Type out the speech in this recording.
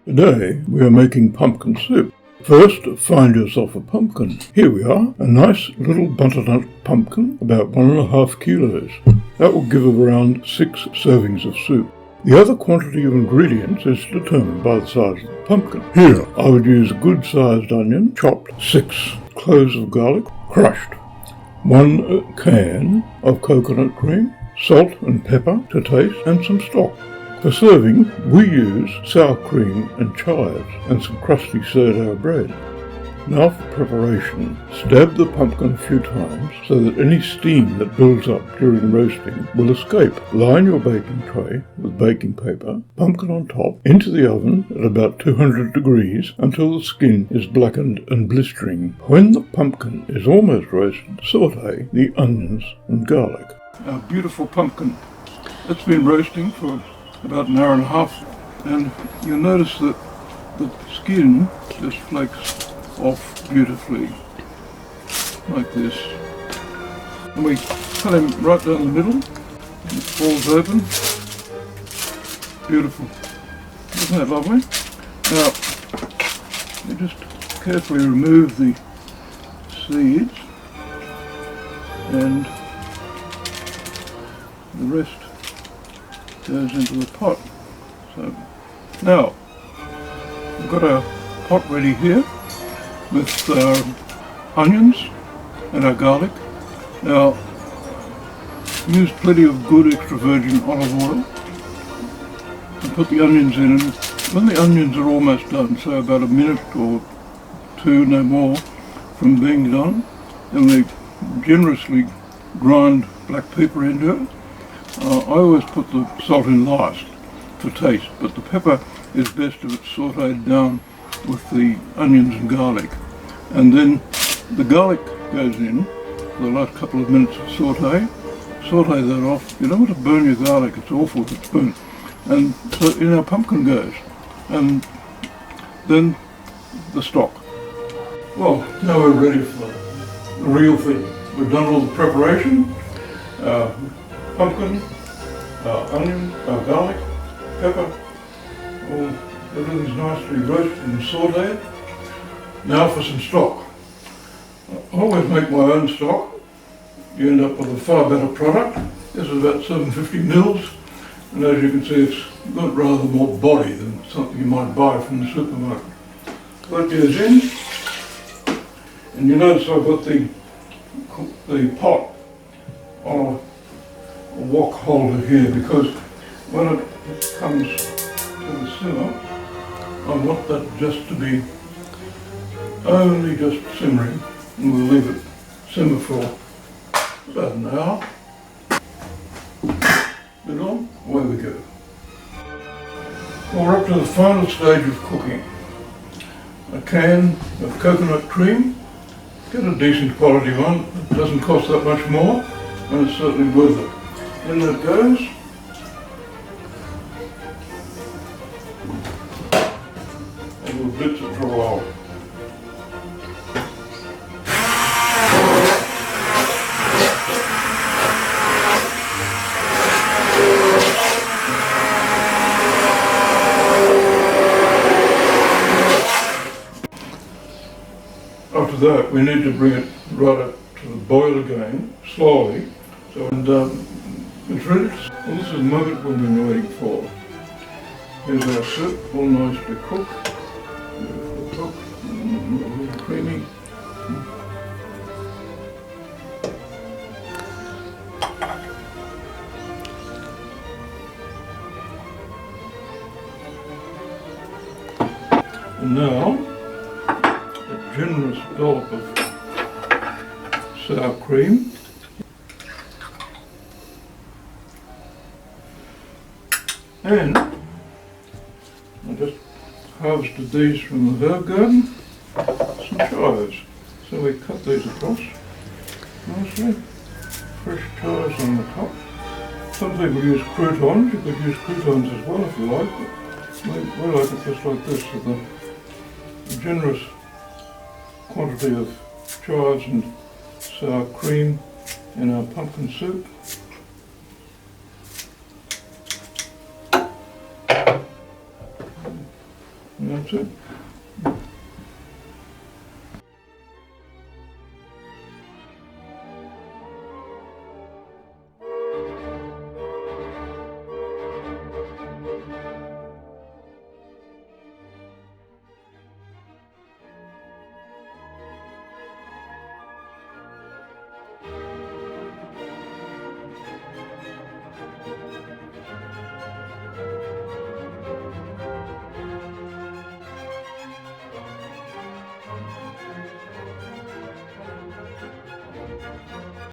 Today we are making pumpkin soup. First, find yourself a pumpkin. Here we are, a nice little butternut pumpkin, about 1.5 kilos. That will give around 6 servings of soup. The other quantity of ingredients is determined by the size of the pumpkin. Here, I would use a good-sized onion, chopped, 6 cloves of garlic, crushed, 1 can of coconut cream, salt and pepper to taste, and some stock. For serving, we use sour cream and chives and some crusty sourdough bread. Now for preparation. Stab the pumpkin a few times so that any steam that builds up during roasting will escape. Line your baking tray with baking paper, pumpkin on top, into the oven at about 200 degrees until the skin is blackened and blistering. When the pumpkin is almost roasted, saute the onions and garlic. Our beautiful pumpkin. It's been roasting for about an hour and a half, and you'll notice that the skin just flakes off beautifully, like this. And we cut him right down the middle, and it falls open. Beautiful. Isn't that lovely? Now, we just carefully remove the seeds, and the rest goes into the pot. So now we've got our pot ready here with our onions and our garlic. Now use plenty of good extra virgin olive oil and put the onions in, and when the onions are almost done, so about a minute or two, no more, from being done, then we generously grind black pepper into it. I always put the salt in last for taste, but the pepper is best if it's sautéed down with the onions and garlic. And then the garlic goes in for the last couple of minutes of sauté. Sauté that off. You don't want to burn your garlic, it's awful if it's burnt. And so in our pumpkin goes. And then the stock. Well, now we're ready for the real thing. We've done all the preparation. Pumpkin, onion, garlic, pepper, everything's nicely roasted and sautéed. Now for some stock. I always make my own stock. You end up with a far better product. This is about 750 mils, and as you can see, it's got rather more body than something you might buy from the supermarket. That goes in, and you notice I've got the pot on a wok holder here, because when it comes to the simmer, I want that just to be only just simmering, and we'll leave it simmer for about an hour. Lid on, away we go. Well, we're up to the final stage of cooking. A can of coconut cream. Get a decent quality one, it doesn't cost that much more, and it's certainly worth it. In that goes. And we'll blitz it for a while. After that, we need to bring it right up to the boil again, slowly. So, it's ready. Well, this is the moment we've been waiting for. Here's our soup, all nicely cooked. Beautifully cooked, really creamy. And now, a generous dollop of sour cream. And I just harvested these from the herb garden, some chives. So we cut these across nicely, fresh chives on the top. Some people use croutons, you could use croutons as well if you like, but we like it just like this, with a generous quantity of chives and sour cream in our pumpkin soup. That's it.